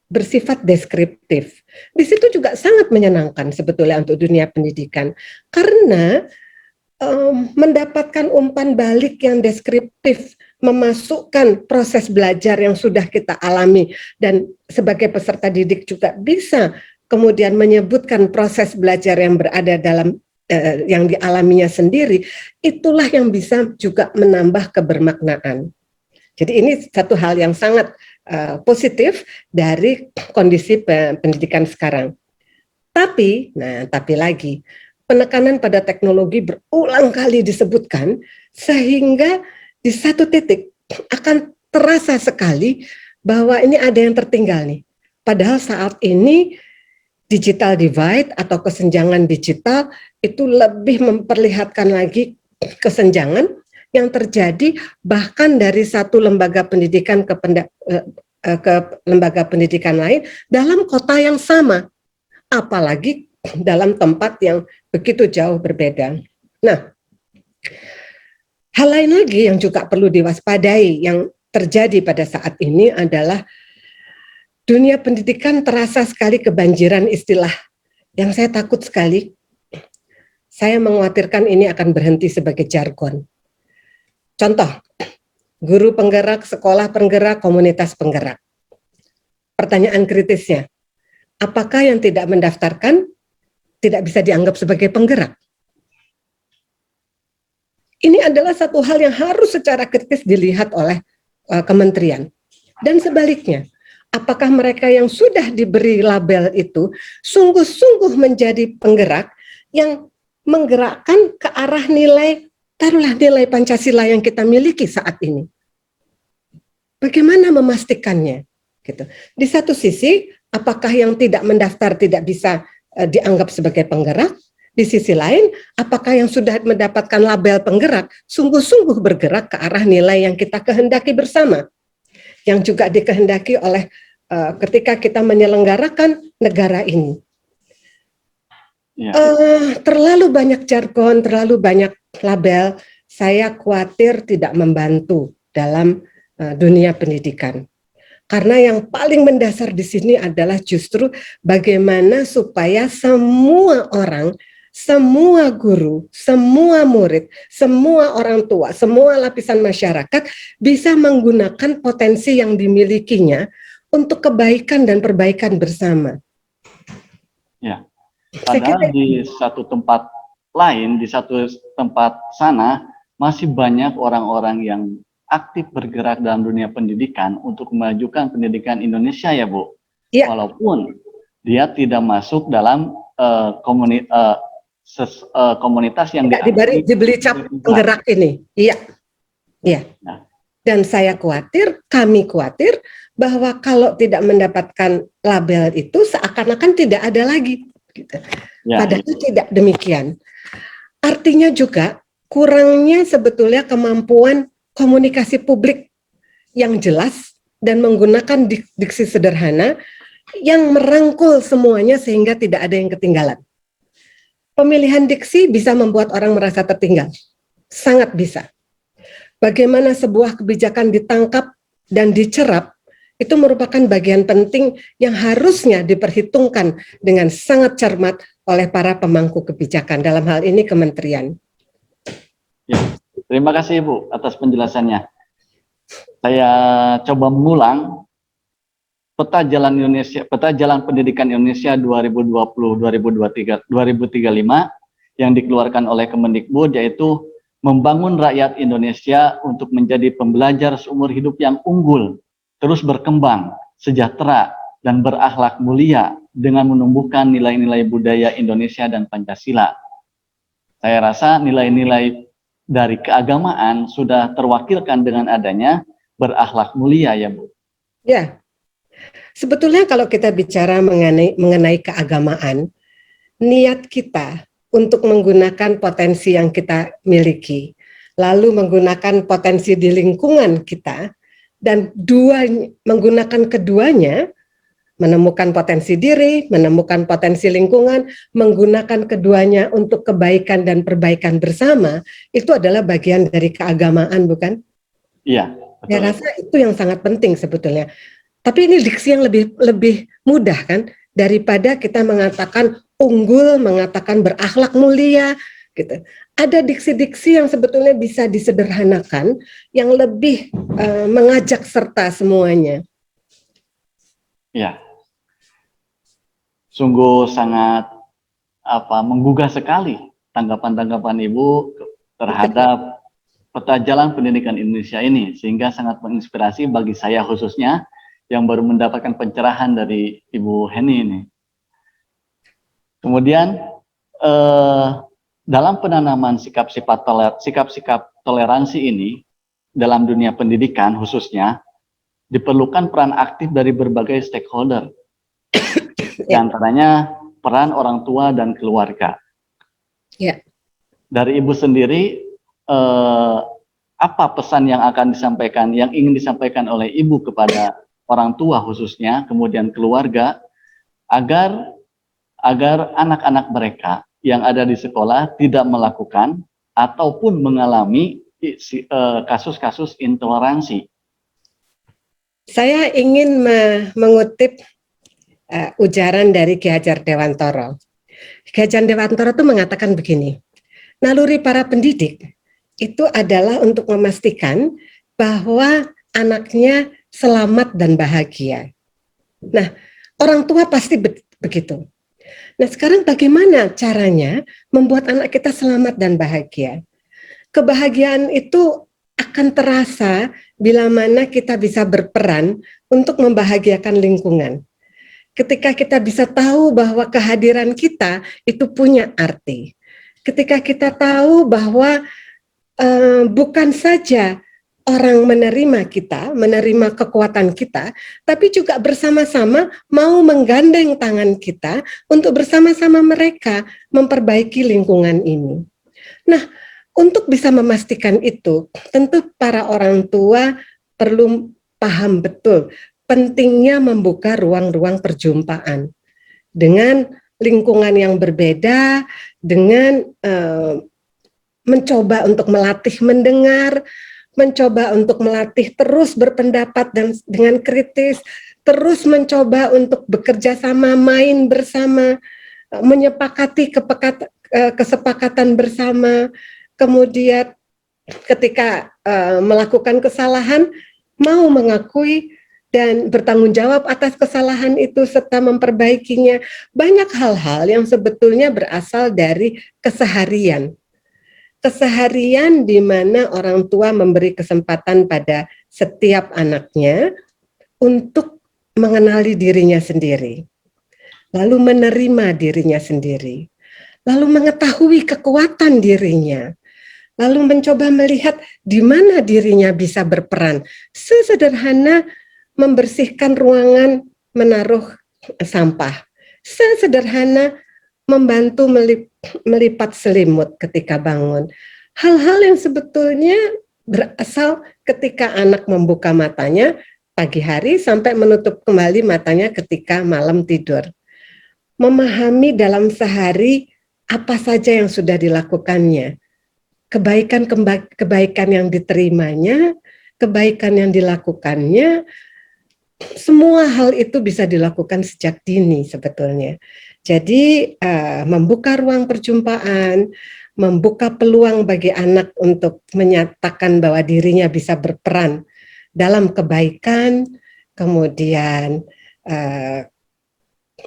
bersifat deskriptif. Di situ juga sangat menyenangkan sebetulnya untuk dunia pendidikan, karena mendapatkan umpan balik yang deskriptif, memasukkan proses belajar yang sudah kita alami, dan sebagai peserta didik juga bisa kemudian menyebutkan proses belajar yang berada dalam yang dialaminya sendiri, itulah yang bisa juga menambah kebermaknaan. Jadi ini satu hal yang sangat positif dari kondisi pendidikan sekarang. Tapi lagi, penekanan pada teknologi berulang kali disebutkan, sehingga di satu titik akan terasa sekali bahwa ini ada yang tertinggal nih. Padahal saat ini digital divide atau kesenjangan digital itu lebih memperlihatkan lagi kesenjangan yang terjadi bahkan dari satu lembaga pendidikan ke lembaga pendidikan lain dalam kota yang sama, apalagi dalam tempat yang begitu jauh berbeda. Nah, hal lain lagi yang juga perlu diwaspadai yang terjadi pada saat ini adalah dunia pendidikan terasa sekali kebanjiran istilah yang saya takut sekali. Saya mengkhawatirkan ini akan berhenti sebagai jargon. Contoh, guru penggerak, sekolah penggerak, komunitas penggerak. Pertanyaan kritisnya, apakah yang tidak mendaftarkan tidak bisa dianggap sebagai penggerak? Ini adalah satu hal yang harus secara kritis dilihat oleh kementerian. Dan sebaliknya, apakah mereka yang sudah diberi label itu sungguh-sungguh menjadi penggerak yang menggerakkan ke arah nilai, taruhlah nilai Pancasila yang kita miliki saat ini. Bagaimana memastikannya? Gitu. Di satu sisi, apakah yang tidak mendaftar tidak bisa dianggap sebagai penggerak? Di sisi lain, apakah yang sudah mendapatkan label penggerak sungguh-sungguh bergerak ke arah nilai yang kita kehendaki bersama, yang juga dikehendaki oleh ketika kita menyelenggarakan negara ini. Ya. Terlalu banyak jargon, terlalu banyak label, saya khawatir tidak membantu dalam dunia pendidikan. Karena yang paling mendasar di sini adalah justru bagaimana supaya semua orang, semua guru, semua murid, semua orang tua, semua lapisan masyarakat bisa menggunakan potensi yang dimilikinya untuk kebaikan dan perbaikan bersama. Ya. Padahal di satu tempat lain, di satu tempat sana, masih banyak orang-orang yang aktif bergerak dalam dunia pendidikan untuk memajukan pendidikan Indonesia ya Bu. Ya. Walaupun dia tidak masuk dalam komunitas yang dibeli cap penggerak ini. Iya. Iya. Nah. Dan saya khawatir, kami khawatir bahwa kalau tidak mendapatkan label itu seakan-akan tidak ada lagi. Gitu. Ya, padahal tidak demikian. Artinya juga kurangnya sebetulnya kemampuan komunikasi publik yang jelas dan menggunakan diksi sederhana yang merangkul semuanya sehingga tidak ada yang ketinggalan. Pemilihan diksi bisa membuat orang merasa tertinggal, sangat bisa. Bagaimana sebuah kebijakan ditangkap dan dicerap itu merupakan bagian penting yang harusnya diperhitungkan dengan sangat cermat oleh para pemangku kebijakan, dalam hal ini kementerian. Ya, terima kasih Ibu atas penjelasannya. Saya coba mengulang peta jalan pendidikan Indonesia 2020-2035 yang dikeluarkan oleh Kemendikbud, yaitu membangun rakyat Indonesia untuk menjadi pembelajar seumur hidup yang unggul, terus berkembang, sejahtera, dan berakhlak mulia dengan menumbuhkan nilai-nilai budaya Indonesia dan Pancasila. Saya rasa nilai-nilai dari keagamaan sudah terwakilkan dengan adanya berakhlak mulia ya Bu. Ya, sebetulnya kalau kita bicara mengenai keagamaan, niat kita untuk menggunakan potensi yang kita miliki, lalu menggunakan potensi di lingkungan kita, dan menggunakan keduanya, menemukan potensi diri, menemukan potensi lingkungan, menggunakan keduanya untuk kebaikan dan perbaikan bersama, itu adalah bagian dari keagamaan, bukan? Iya. Saya rasa itu yang sangat penting sebetulnya. Tapi ini diksi yang lebih mudah kan, daripada kita mengatakan unggul, mengatakan berakhlak mulia, gitu. Ada diksi-diksi yang sebetulnya bisa disederhanakan, yang lebih mengajak serta semuanya. Ya, sungguh sangat menggugah sekali tanggapan-tanggapan Ibu terhadap peta jalan pendidikan Indonesia ini, sehingga sangat menginspirasi bagi saya khususnya yang baru mendapatkan pencerahan dari Ibu Heni ini. Kemudian dalam penanaman sikap-sikap toleransi ini dalam dunia pendidikan khususnya diperlukan peran aktif dari berbagai stakeholder, di antaranya peran orang tua dan keluarga. Ya. Dari Ibu sendiri, apa pesan yang akan disampaikan, yang ingin disampaikan oleh Ibu kepada orang tua khususnya, kemudian keluarga, agar anak-anak mereka yang ada di sekolah tidak melakukan ataupun mengalami kasus-kasus intoleransi? Saya ingin mengutip ujaran dari Ki Hajar Dewantoro. Ki Hajar Dewantoro itu mengatakan begini, naluri para pendidik itu adalah untuk memastikan bahwa anaknya selamat dan bahagia. Nah, orang tua pasti begitu. Nah, sekarang bagaimana caranya membuat anak kita selamat dan bahagia? Kebahagiaan itu akan terasa bila mana kita bisa berperan untuk membahagiakan lingkungan. Ketika kita bisa tahu bahwa kehadiran kita itu punya arti. Ketika kita tahu bahwa bukan saja orang menerima kita, menerima kekuatan kita, tapi juga bersama-sama mau menggandeng tangan kita untuk bersama-sama mereka memperbaiki lingkungan ini. Nah, untuk bisa memastikan itu, tentu para orang tua perlu paham betul pentingnya membuka ruang-ruang perjumpaan dengan lingkungan yang berbeda, dengan mencoba untuk melatih mendengar, mencoba untuk melatih terus berpendapat dan dengan kritis, terus mencoba untuk bekerja sama, main bersama, menyepakati kesepakatan bersama, kemudian ketika melakukan kesalahan mau mengakui dan bertanggung jawab atas kesalahan itu serta memperbaikinya. Banyak hal-hal yang sebetulnya berasal dari keseharian. Keseharian di mana orang tua memberi kesempatan pada setiap anaknya untuk mengenali dirinya sendiri, lalu menerima dirinya sendiri, lalu mengetahui kekuatan dirinya, lalu mencoba melihat di mana dirinya bisa berperan. Sesederhana membersihkan ruangan, menaruh sampah. Sesederhana membantu melipat selimut ketika bangun. Hal-hal yang sebetulnya berasal ketika anak membuka matanya pagi hari sampai menutup kembali matanya ketika malam tidur. Memahami dalam sehari apa saja yang sudah dilakukannya, kebaikan yang diterimanya, kebaikan yang dilakukannya, semua hal itu bisa dilakukan sejak dini sebetulnya. Jadi membuka ruang perjumpaan, membuka peluang bagi anak untuk menyatakan bahwa dirinya bisa berperan dalam kebaikan, kemudian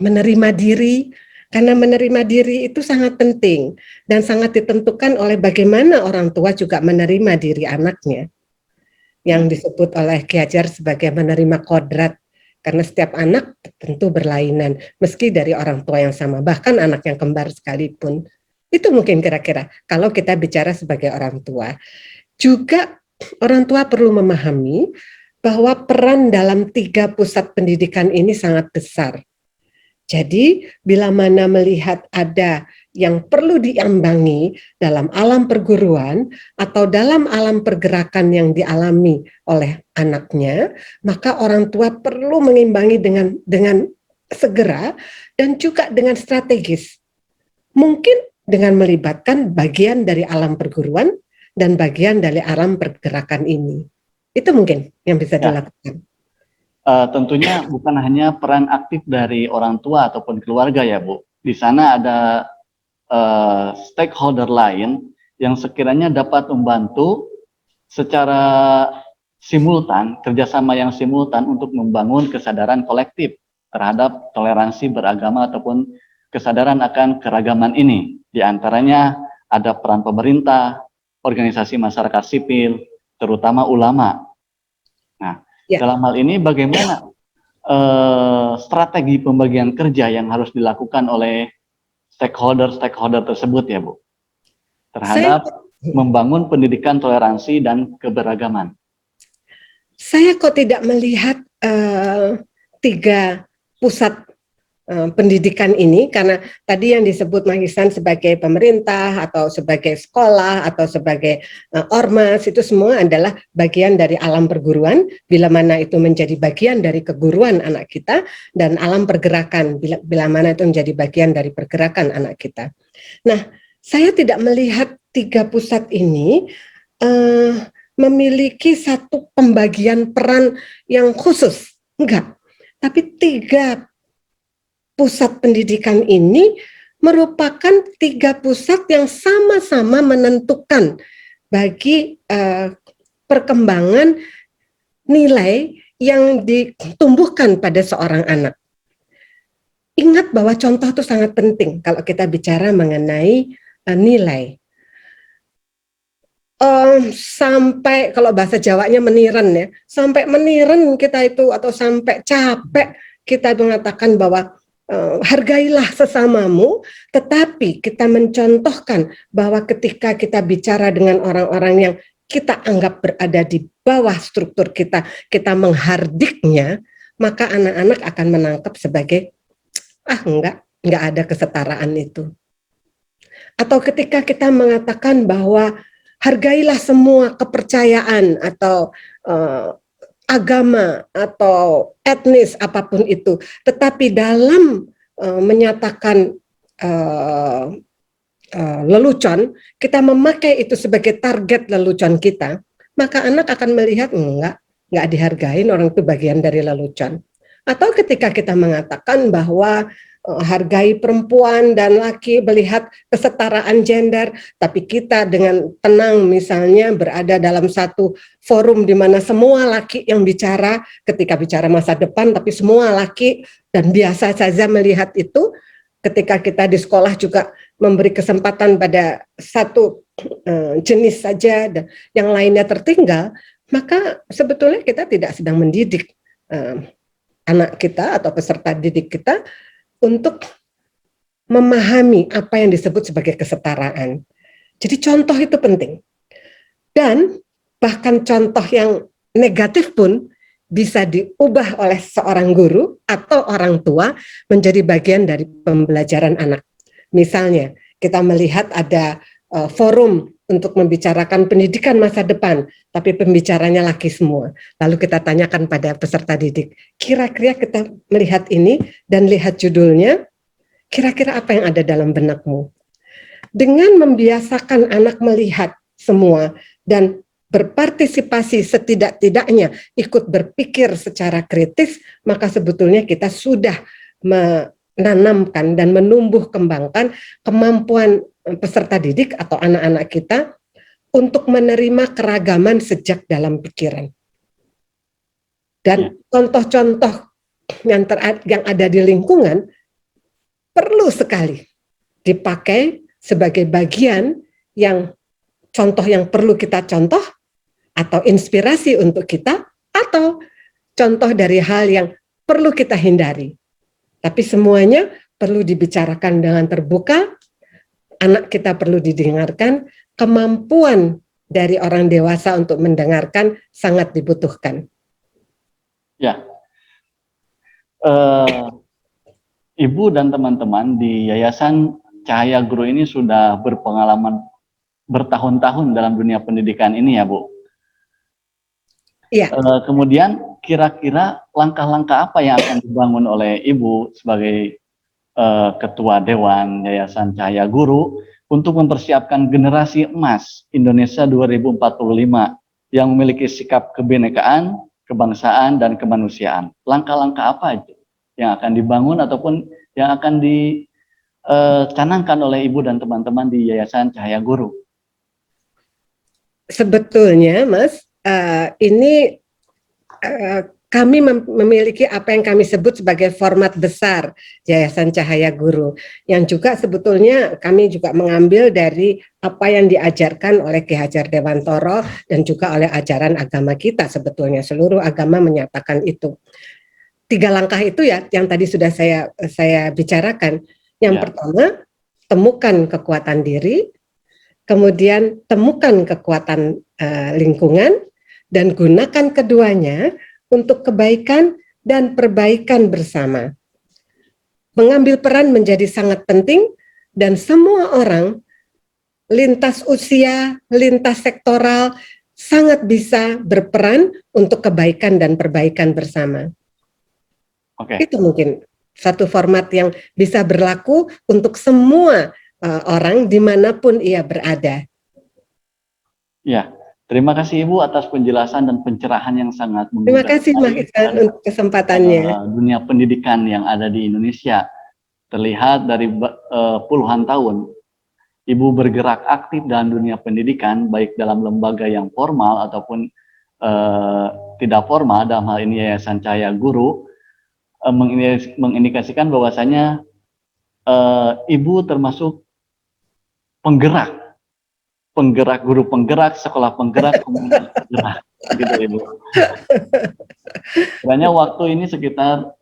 menerima diri, karena menerima diri itu sangat penting dan sangat ditentukan oleh bagaimana orang tua juga menerima diri anaknya, yang disebut oleh Ki Hajar sebagai menerima kodrat, karena setiap anak tentu berlainan meski dari orang tua yang sama, bahkan anak yang kembar sekalipun. Itu mungkin kira-kira kalau kita bicara sebagai orang tua. Juga orang tua perlu memahami bahwa peran dalam 3 pusat pendidikan ini sangat besar. Jadi bila mana melihat ada yang perlu diambangi dalam alam perguruan atau dalam alam pergerakan yang dialami oleh anaknya, maka orang tua perlu mengimbangi dengan segera dan juga dengan strategis. Mungkin dengan melibatkan bagian dari alam perguruan dan bagian dari alam pergerakan ini. Itu mungkin yang bisa dilakukan. Tentunya bukan hanya peran aktif dari orang tua ataupun keluarga ya Bu. Di sana ada stakeholder lain yang sekiranya dapat membantu secara simultan, kerjasama yang simultan untuk membangun kesadaran kolektif terhadap toleransi beragama ataupun kesadaran akan keragaman ini. Di antaranya ada peran pemerintah, organisasi masyarakat sipil, terutama ulama. Nah, dalam hal ini bagaimana strategi pembagian kerja yang harus dilakukan oleh stakeholder tersebut ya Bu, terhadap membangun pendidikan toleransi dan keberagaman? Saya kok tidak melihat 3 pusat pendidikan ini, karena tadi yang disebut Mas Ihsan sebagai pemerintah atau sebagai sekolah atau sebagai ormas, itu semua adalah bagian dari alam perguruan, bila mana itu menjadi bagian dari keguruan anak kita, dan alam pergerakan bila mana itu menjadi bagian dari pergerakan anak kita. Nah, saya tidak melihat 3 pusat ini memiliki satu pembagian peran yang khusus, enggak, tapi 3 pusat pendidikan ini merupakan 3 pusat yang sama-sama menentukan bagi perkembangan nilai yang ditumbuhkan pada seorang anak. Ingat bahwa contoh itu sangat penting kalau kita bicara mengenai nilai. Sampai kalau bahasa Jawanya meniren ya, sampai meniren kita itu atau sampai capek kita mengatakan bahwa hargailah sesamamu, tetapi kita mencontohkan bahwa ketika kita bicara dengan orang-orang yang kita anggap berada di bawah struktur kita, kita menghardiknya, maka anak-anak akan menangkap sebagai enggak ada kesetaraan itu. Atau ketika kita mengatakan bahwa hargailah semua kepercayaan atau agama atau etnis apapun itu, tetapi dalam menyatakan lelucon, kita memakai itu sebagai target lelucon kita, maka anak akan melihat enggak dihargain, orang itu bagian dari lelucon. Atau ketika kita mengatakan bahwa hargai perempuan dan laki, melihat kesetaraan gender, tapi kita dengan tenang misalnya berada dalam satu forum di mana semua laki yang bicara, ketika bicara masa depan, tapi semua laki, dan biasa saja melihat itu. Ketika kita di sekolah juga memberi kesempatan pada satu jenis saja dan yang lainnya tertinggal, maka sebetulnya kita tidak sedang mendidik anak kita atau peserta didik kita untuk memahami apa yang disebut sebagai kesetaraan. Jadi contoh itu penting. Dan bahkan contoh yang negatif pun bisa diubah oleh seorang guru atau orang tua menjadi bagian dari pembelajaran anak. Misalnya, kita melihat ada forum untuk membicarakan pendidikan masa depan, tapi pembicaranya laki semua. Lalu kita tanyakan pada peserta didik, kira-kira kita melihat ini dan lihat judulnya, kira-kira apa yang ada dalam benakmu? Dengan membiasakan anak melihat semua dan berpartisipasi setidak-tidaknya ikut berpikir secara kritis, maka sebetulnya kita sudah menanamkan dan menumbuh kembangkan kemampuan peserta didik atau anak-anak kita untuk menerima keragaman sejak dalam pikiran. Dan contoh-contoh yang ada di lingkungan perlu sekali dipakai sebagai bagian yang contoh yang perlu kita contoh, atau inspirasi untuk kita, atau contoh dari hal yang perlu kita hindari. Tapi semuanya perlu dibicarakan dengan terbuka, anak kita perlu didengarkan, kemampuan dari orang dewasa untuk mendengarkan sangat dibutuhkan. Ya, Ibu dan teman-teman di Yayasan Cahaya Guru ini sudah berpengalaman bertahun-tahun dalam dunia pendidikan ini ya, Bu. Iya. Kemudian kira-kira langkah-langkah apa yang akan dibangun oleh Ibu sebagai Ketua Dewan Yayasan Cahaya Guru untuk mempersiapkan generasi emas Indonesia 2045 yang memiliki sikap kebinekaan, kebangsaan, dan kemanusiaan. Langkah-langkah apa aja yang akan dibangun ataupun yang akan dicanangkan oleh Ibu dan teman-teman di Yayasan Cahaya Guru? Sebetulnya, Mas, ini kami memiliki apa yang kami sebut sebagai format besar Yayasan Cahaya Guru, yang juga sebetulnya kami juga mengambil dari apa yang diajarkan oleh Ki Hajar Dewantoro dan juga oleh ajaran agama kita. Sebetulnya seluruh agama menyatakan itu. 3 langkah itu ya yang tadi sudah saya bicarakan. Yang pertama, temukan kekuatan diri, kemudian temukan kekuatan lingkungan, dan gunakan keduanya untuk kebaikan dan perbaikan bersama. Mengambil peran menjadi sangat penting, dan semua orang, lintas usia, lintas sektoral, sangat bisa berperan untuk kebaikan dan perbaikan bersama. Itu mungkin satu format yang bisa berlaku untuk semua orang dimanapun ia berada. Ya, terima kasih Ibu atas penjelasan dan pencerahan yang sangat memudahkan. Terima kasih Mas Iksan untuk kesempatannya. Dunia pendidikan yang ada di Indonesia terlihat dari puluhan tahun Ibu bergerak aktif dalam dunia pendidikan, baik dalam lembaga yang formal ataupun tidak formal. Dalam hal ini Yayasan Cahaya Guru mengindikasikan bahwasanya Ibu termasuk penggerak guru penggerak, sekolah penggerak, komunitas penggerak, gitu Ibu. Sebenarnya waktu ini sekitar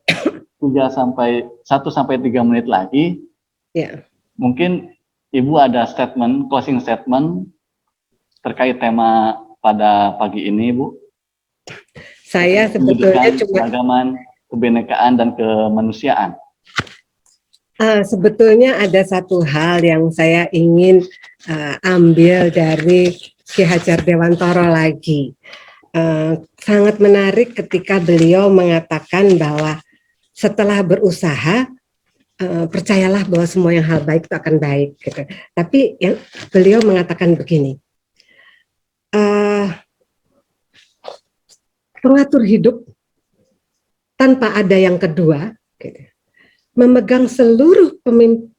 1 sampai 3 menit lagi. Ya. Mungkin Ibu ada closing statement terkait tema pada pagi ini, Bu. Saya sebetulnya cuma keberagaman, kebinekaan, dan kemanusiaan. Sebetulnya ada satu hal yang saya ingin ambil dari Ki Hajar Dewantoro lagi. sangat menarik ketika beliau mengatakan bahwa setelah berusaha, percayalah bahwa semua yang hal baik itu akan baik. Gitu. Tapi yang beliau mengatakan begini, pengatur hidup tanpa ada yang kedua, gitu, memegang seluruh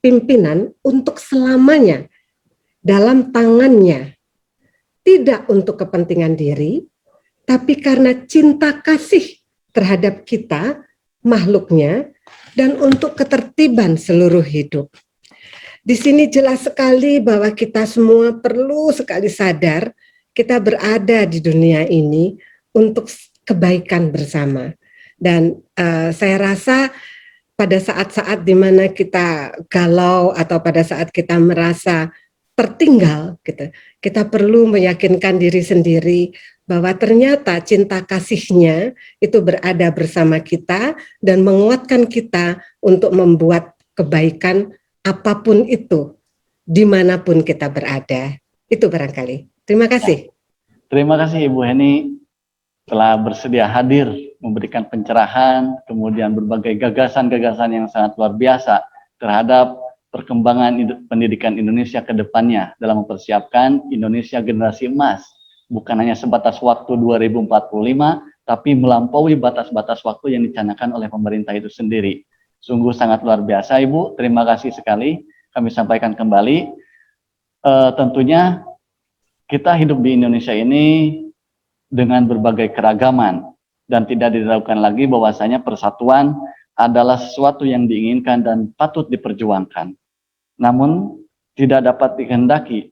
pimpinan untuk selamanya dalam tangannya, tidak untuk kepentingan diri, tapi karena cinta kasih terhadap kita, makhluknya, dan untuk ketertiban seluruh hidup. Di sini jelas sekali bahwa kita semua perlu sekali sadar kita berada di dunia ini untuk kebaikan bersama. Dan saya rasa pada saat-saat di mana kita galau atau pada saat kita merasa tertinggal, gitu, kita perlu meyakinkan diri sendiri bahwa ternyata cinta kasihnya itu berada bersama kita dan menguatkan kita untuk membuat kebaikan apapun itu, dimanapun kita berada. Itu barangkali. Terima kasih. Terima kasih Ibu Heni telah bersedia hadir memberikan pencerahan, kemudian berbagai gagasan-gagasan yang sangat luar biasa terhadap perkembangan pendidikan Indonesia ke depannya dalam mempersiapkan Indonesia generasi emas. Bukan hanya sebatas waktu 2045, tapi melampaui batas-batas waktu yang dicanangkan oleh pemerintah itu sendiri. Sungguh sangat luar biasa Ibu, terima kasih sekali. Kami sampaikan kembali, tentunya kita hidup di Indonesia ini dengan berbagai keragaman dan tidak diragukan lagi bahwasanya persatuan adalah sesuatu yang diinginkan dan patut diperjuangkan. Namun tidak dapat dikehendaki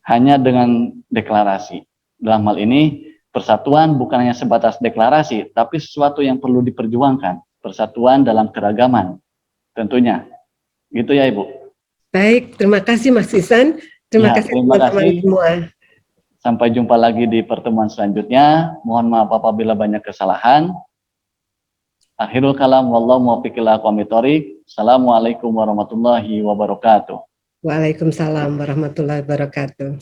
hanya dengan deklarasi. Dalam hal ini persatuan bukan hanya sebatas deklarasi, tapi sesuatu yang perlu diperjuangkan. Persatuan dalam keragaman tentunya. Gitu ya Ibu. Baik, terima kasih Mas Ihsan. Terima kasih teman-teman semua. Sampai jumpa lagi di pertemuan selanjutnya. Mohon maaf apabila banyak kesalahan. Akhirul kalam, wallahu muwaffiq ila aqwamit thoriq. Assalamualaikum warahmatullahi wabarakatuh. Waalaikumsalam warahmatullahi wabarakatuh.